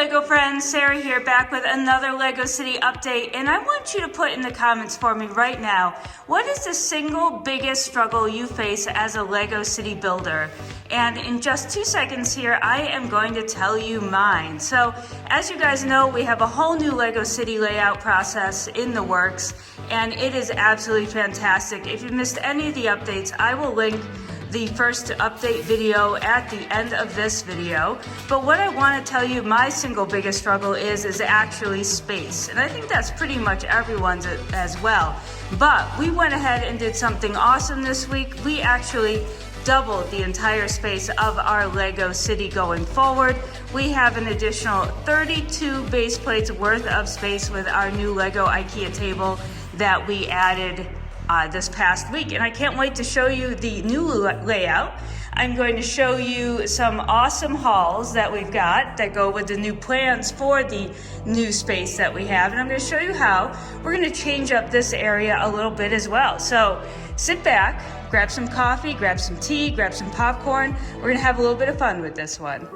Lego friends, Sarah here, back with another Lego City update, and I want you to put in the comments for me right now, what is the single biggest struggle you face as a Lego City builder? And in just 2 seconds here, I am going to tell you mine. So, as you guys know, we have a whole new Lego City layout process in the works, and it is absolutely fantastic. If you missed any of the updates, I will link the first update video at the end of this video. But what I want to tell you my single biggest struggle is actually space. And I think that's pretty much everyone's as well. But we went ahead and did something awesome this week. We actually doubled the entire space of our Lego City going forward. We have an additional 32 base plates worth of space with our new Lego IKEA table that we added this past week, and I can't wait to show you the new layout. I'm going to show you some awesome hauls that we've got that go with the new plans for the new space that we have, and I'm going to show you how we're going to change up this area a little bit as well. So sit back, grab some coffee, grab some tea, grab some popcorn. We're going to have a little bit of fun with this one.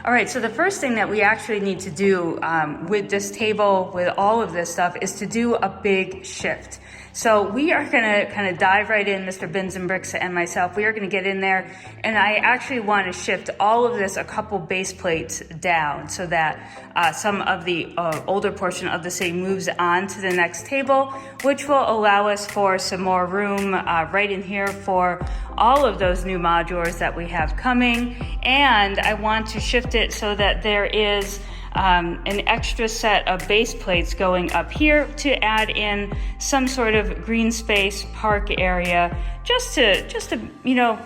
All right, so the first thing that we actually need to do with this table, with all of this stuff, is to do a big shift. So we are gonna kind of dive right in, Mr. Bins and Bricks and myself. We are gonna get in there, and I actually want to shift all of this a couple base plates down so that some of the older portion of the city moves on to the next table, which will allow us for some more room right in here for all of those new modulars that we have coming. And I want to shift it so that there is an extra set of base plates going up here to add in some sort of green space park area, just to you know,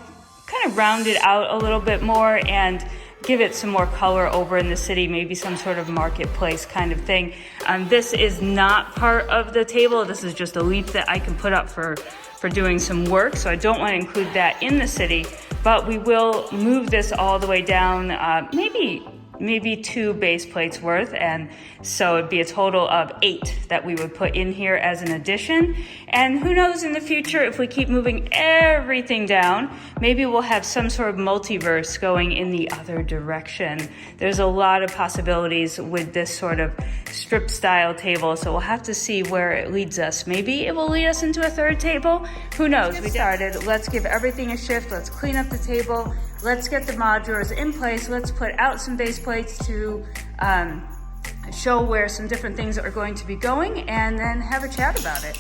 kind of round it out a little bit more and give it some more color over in the city, maybe some sort of marketplace kind of thing. This is not part of the table. This is just a leaf that I can put up for doing some work, so I don't want to include that in the city, but we will move this all the way down, maybe 2 base plates worth, and so it'd be a total of 8 that we would put in here as an addition. And who knows, in the future, if we keep moving everything down, maybe we'll have some sort of multiverse going in the other direction. There's a lot of possibilities with this sort of strip style table, so we'll have to see where it leads us. Maybe it will lead us into a third table. Who knows? We started. Let's give everything a shift. Let's clean up the table. Let's get the modulars in place. Let's put out some base plates to show where some different things are going to be going, and then have a chat about it.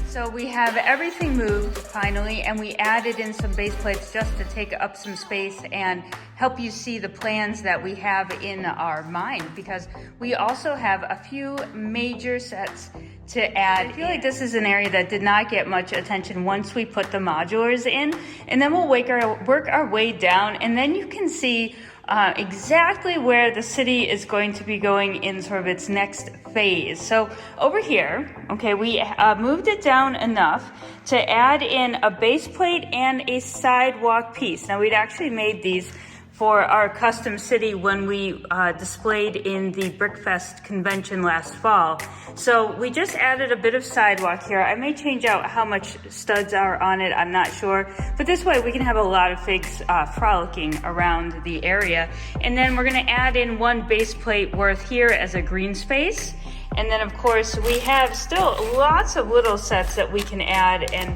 So we have everything moved finally, and we added in some base plates just to take up some space and help you see the plans that we have in our mind, because we also have a few major sets to add. I feel like this is an area that did not get much attention once we put the modulars in, and then we'll work our way down, and then you can see exactly where the city is going to be going in sort of its next phase. So over here, okay, we moved it down enough to add in a base plate and a sidewalk piece. Now, we'd actually made these for our custom city when we displayed in the Brickfest convention last fall. So we just added a bit of sidewalk here. I may change out how much studs are on it, I'm not sure. But this way we can have a lot of figs frolicking around the area. And then we're gonna add in 1 base plate worth here as a green space. And then of course we have still lots of little sets that we can add and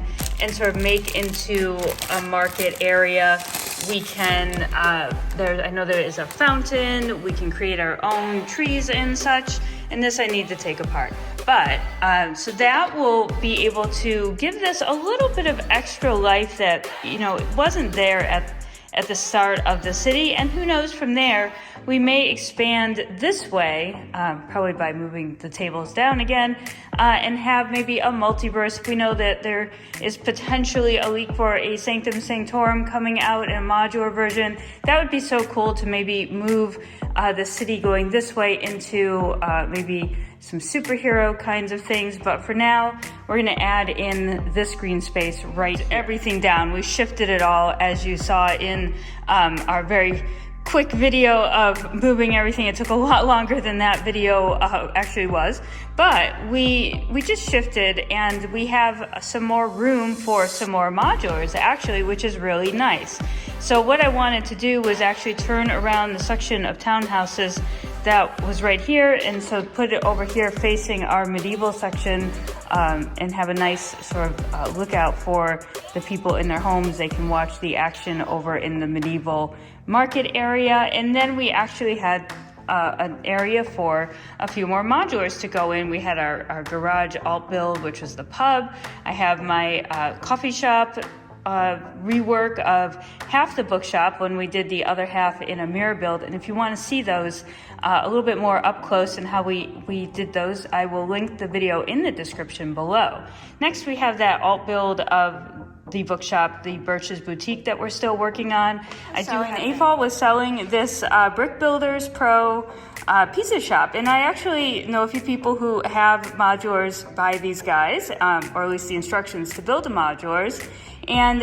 sort of make into a market area. We can, I know there is a fountain, we can create our own trees and such, and this I need to take apart. But so that will be able to give this a little bit of extra life that, you know, wasn't there at the start of the city. And who knows, from there we may expand this way, probably by moving the tables down again, and have maybe a multiverse. If we know that there is potentially a leak for a Sanctum Sanctorum coming out in a modular version, that would be so cool to maybe move the city going this way into maybe some superhero kinds of things. But for now, we're gonna add in this green space right, everything down. We shifted it all, as you saw in our very quick video of moving everything. It took a lot longer than that video actually was, but we just shifted, and we have some more room for some more modulars actually, which is really nice. So what I wanted to do was actually turn around the section of townhouses that was right here, and so put it over here facing our medieval section, and have a nice sort of lookout for the people in their homes. They can watch the action over in the medieval market area. And then we actually had an area for a few more modulars to go in. We had our garage alt build, which was the pub. I have my coffee shop rework of half the bookshop when we did the other half in a mirror build. And if you want to see those a little bit more up close and how we did those, I will link the video in the description below. Next, we have that alt build of the bookshop, the Birch's Boutique, that we're still working on. AFOL was selling this Brick Builders Pro pizza shop, and I actually know a few people who have modulars by these guys, or at least the instructions to build the modulars, and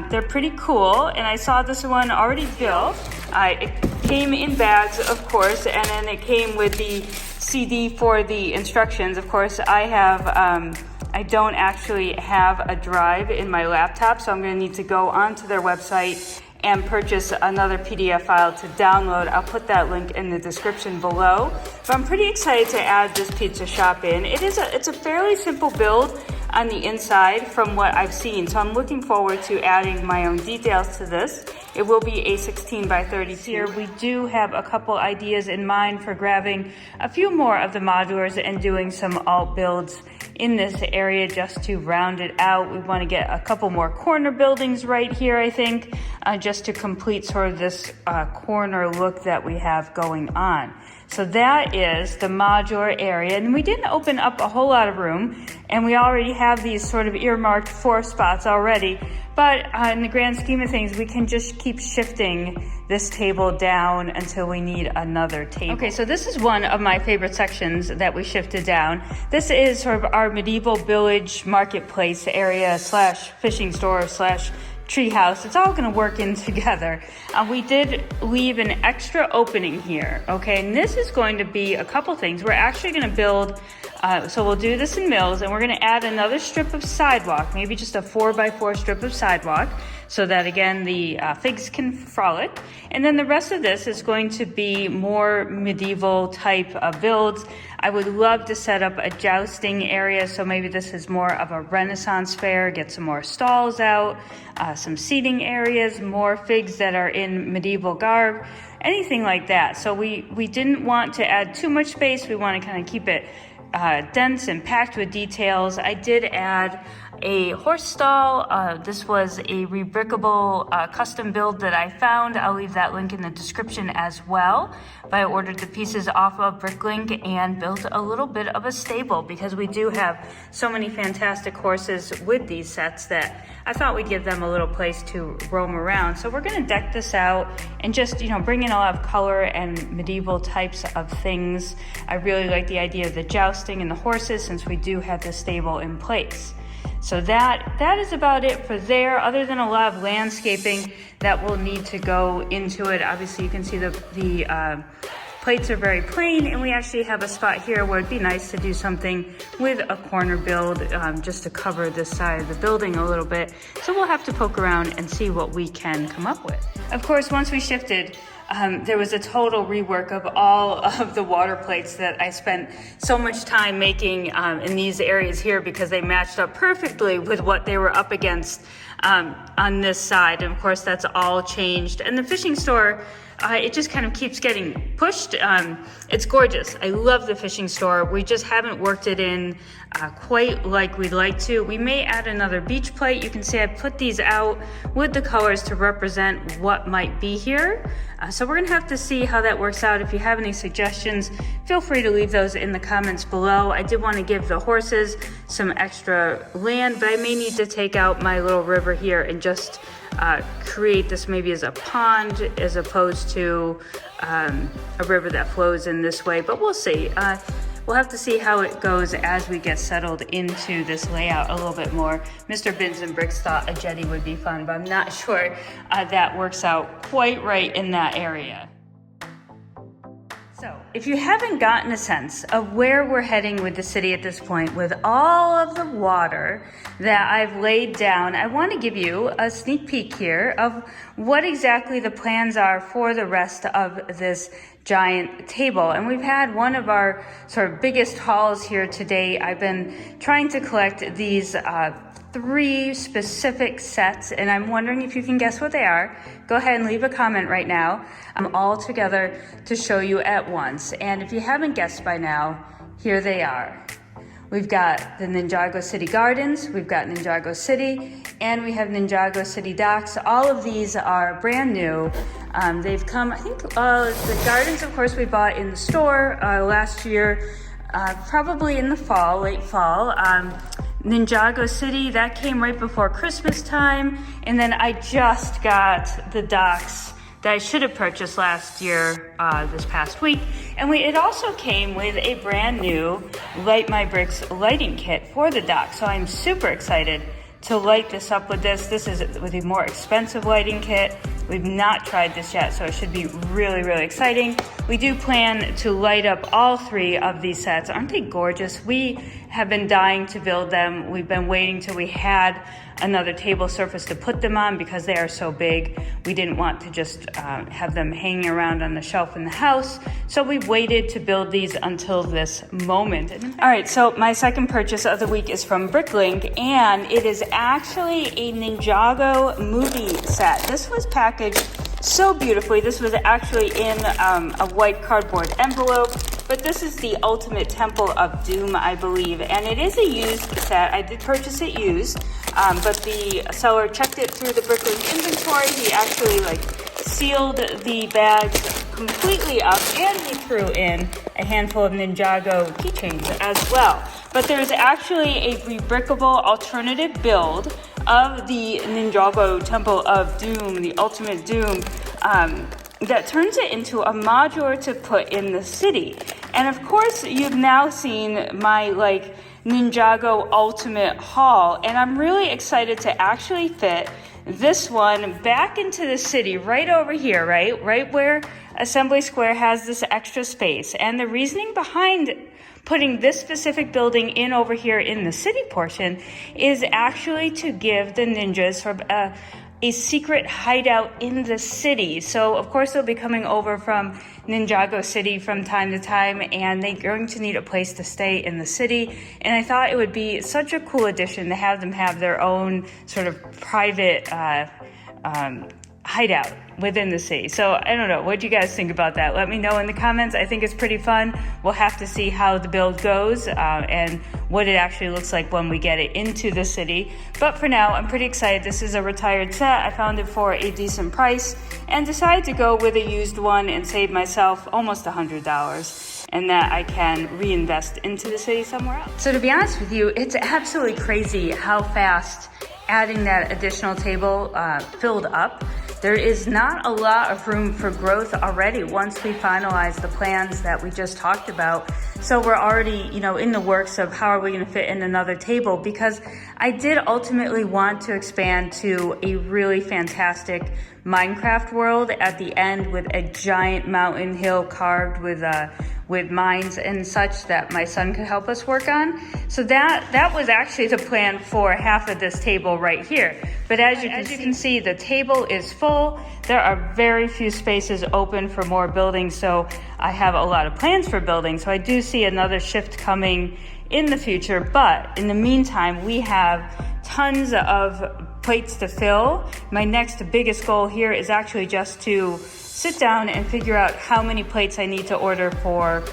they're pretty cool. And I saw this one already built. It came in bags, of course, and then it came with the CD for the instructions. Of course, I don't actually have a drive in my laptop, so I'm going to need to go onto their website and purchase another PDF file to download. I'll put that link in the description below. But I'm pretty excited to add this pizza shop in. It's a fairly simple build on the inside from what I've seen, so I'm looking forward to adding my own details to this. It will be a 16 by 32. Here we do have a couple ideas in mind for grabbing a few more of the modulars and doing some alt builds in this area just to round it out. We want to get a couple more corner buildings right here, I think, just to complete sort of this corner look that we have going on. So that is the modular area, and we didn't open up a whole lot of room, and we already have these sort of earmarked 4 spots already. But in the grand scheme of things, we can just keep shifting this table down until we need another table. Okay, so this is one of my favorite sections that we shifted down. This is sort of our medieval village marketplace area slash fishing store slash treehouse. It's all going to work in together. We did leave an extra opening here, okay? And this is going to be a couple things. We're actually going to build, so we'll do this in mills, and we're going to add another strip of sidewalk, maybe just a 4x4 strip of sidewalk, so that again the figs can frolic. And then the rest of this is going to be more medieval type of builds. I would love to set up a jousting area, so maybe this is more of a Renaissance fair, get some more stalls out, some seating areas, more figs that are in medieval garb, anything like that. So we didn't want to add too much space. We want to kind of keep it dense and packed with details. I did add a horse stall. This was a rebrickable custom build that I found. I'll leave that link in the description as well. But I ordered the pieces off of Bricklink and built a little bit of a stable because we do have so many fantastic horses with these sets that I thought we'd give them a little place to roam around. So we're gonna deck this out and just, bring in a lot of color and medieval types of things. I really like the idea of the jousting and the horses since we do have the stable in place. So that is about it for there, other than a lot of landscaping that will need to go into it. Obviously, you can see the plates are very plain, and we actually have a spot here where it'd be nice to do something with a corner build just to cover this side of the building a little bit. So we'll have to poke around and see what we can come up with. Of course, once we shifted, there was a total rework of all of the water plates that I spent so much time making in these areas here because they matched up perfectly with what they were up against on this side. And of course, that's all changed. And the fishing store, it just kind of keeps getting pushed. It's gorgeous. I love the fishing store. We just haven't worked it in quite like we'd like to. We may add another beach plate. You can see I put these out with the colors to represent what might be here. So we're gonna have to see how that works out. If you have any suggestions, feel free to leave those in the comments below. I did want to give the horses some extra land, but I may need to take out my little river here and just create this maybe as a pond as opposed to a river that flows in this way, but we'll see. We'll have to see how it goes as we get settled into this layout a little bit more. Mr. Bins and Bricks thought a jetty would be fun, but I'm not sure that works out quite right in that area. So, if you haven't gotten a sense of where we're heading with the city at this point, with all of the water that I've laid down, I want to give you a sneak peek here of what exactly the plans are for the rest of this giant table. And we've had one of our sort of biggest hauls here today. I've been trying to collect these 3 specific sets, and I'm wondering if you can guess what they are. Go ahead and leave a comment right now. I'm all together to show you at once. And if you haven't guessed by now, here they are. We've got the Ninjago City Gardens, we've got Ninjago City, and we have Ninjago City Docks. All of these are brand new. They've come, I think, the gardens, of course, we bought in the store last year, probably in the fall, late fall. Ninjago City, that came right before Christmas time. And then I just got the docks that I should have purchased last year, this past week. And it also came with a brand new Light My Bricks lighting kit for the dock. So I'm super excited to light this up with this. This is with a more expensive lighting kit. We've not tried this yet, so it should be really, really exciting. We do plan to light up all 3 of these sets. Aren't they gorgeous? We have been dying to build them. We've been waiting till we had another table surface to put them on because they are so big. We didn't want to just have them hanging around on the shelf in the house. So we waited to build these until this moment. All right, so my second purchase of the week is from Bricklink, and it is actually a Ninjago movie set. This was packaged so beautifully. This was actually in a white cardboard envelope, but this is the Ultimate Temple of Doom, I believe, and it is a used set. I did purchase it used, but the seller checked it through the Bricklink inventory. He actually sealed the bags completely up, and he threw in a handful of Ninjago keychains as well. But there's actually a rebrickable alternative build of the Ninjago Temple of Doom, the Ultimate Doom, that turns it into a modular to put in the city. And of course, you've now seen my Ninjago Ultimate haul, and I'm really excited to actually fit this one back into the city right over here, right where Assembly Square has this extra space. And the reasoning behind putting this specific building in over here in the city portion is actually to give the ninjas sort of a secret hideout in the city. So of course they'll be coming over from Ninjago City from time to time, and they're going to need a place to stay in the city. And I thought it would be such a cool addition to have them have their own sort of private hideout within the city. So I don't know, what do you guys think about that? Let me know in the comments. I think it's pretty fun. We'll have to see how the build goes and what it actually looks like when we get it into the city. But for now, I'm pretty excited. This is a retired set. I found it for a decent price and decided to go with a used one and save myself almost $100. And that I can reinvest into the city somewhere else. So to be honest with you, it's absolutely crazy how fast adding that additional table filled up. There is not a lot of room for growth already once we finalize the plans that we just talked about. So we're already, in the works of how are we going to fit in another table, because I did ultimately want to expand to a really fantastic Minecraft world at the end with a giant mountain hill carved with mines and such that my son could help us work on. So that was actually the plan for half of this table right here. But as you can see, the table is full. There are very few spaces open for more buildings, so I have a lot of plans for building. So I do see another shift coming in the future, but in the meantime, we have tons of plates to fill. My next biggest goal here is actually just to sit down and figure out how many plates I need to order for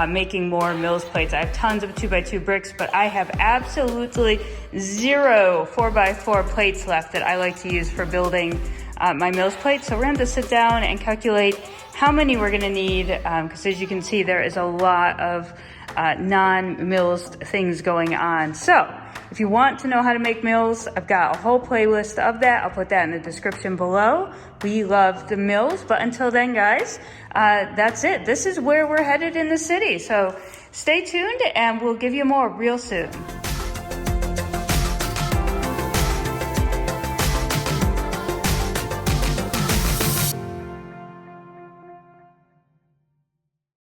making more Mills plates. I have tons of 2x2 bricks, but I have absolutely 0 4x4 plates left that I like to use for building my Mills plates. So we're going to sit down and calculate how many we're going to need, because as you can see, there is a lot of non-Mills things going on. So if you want to know how to make Mills, I've got a whole playlist of that. I'll put that in the description below. We love the Mills, but until then, guys, that's it. This is where we're headed in the city. So stay tuned and we'll give you more real soon.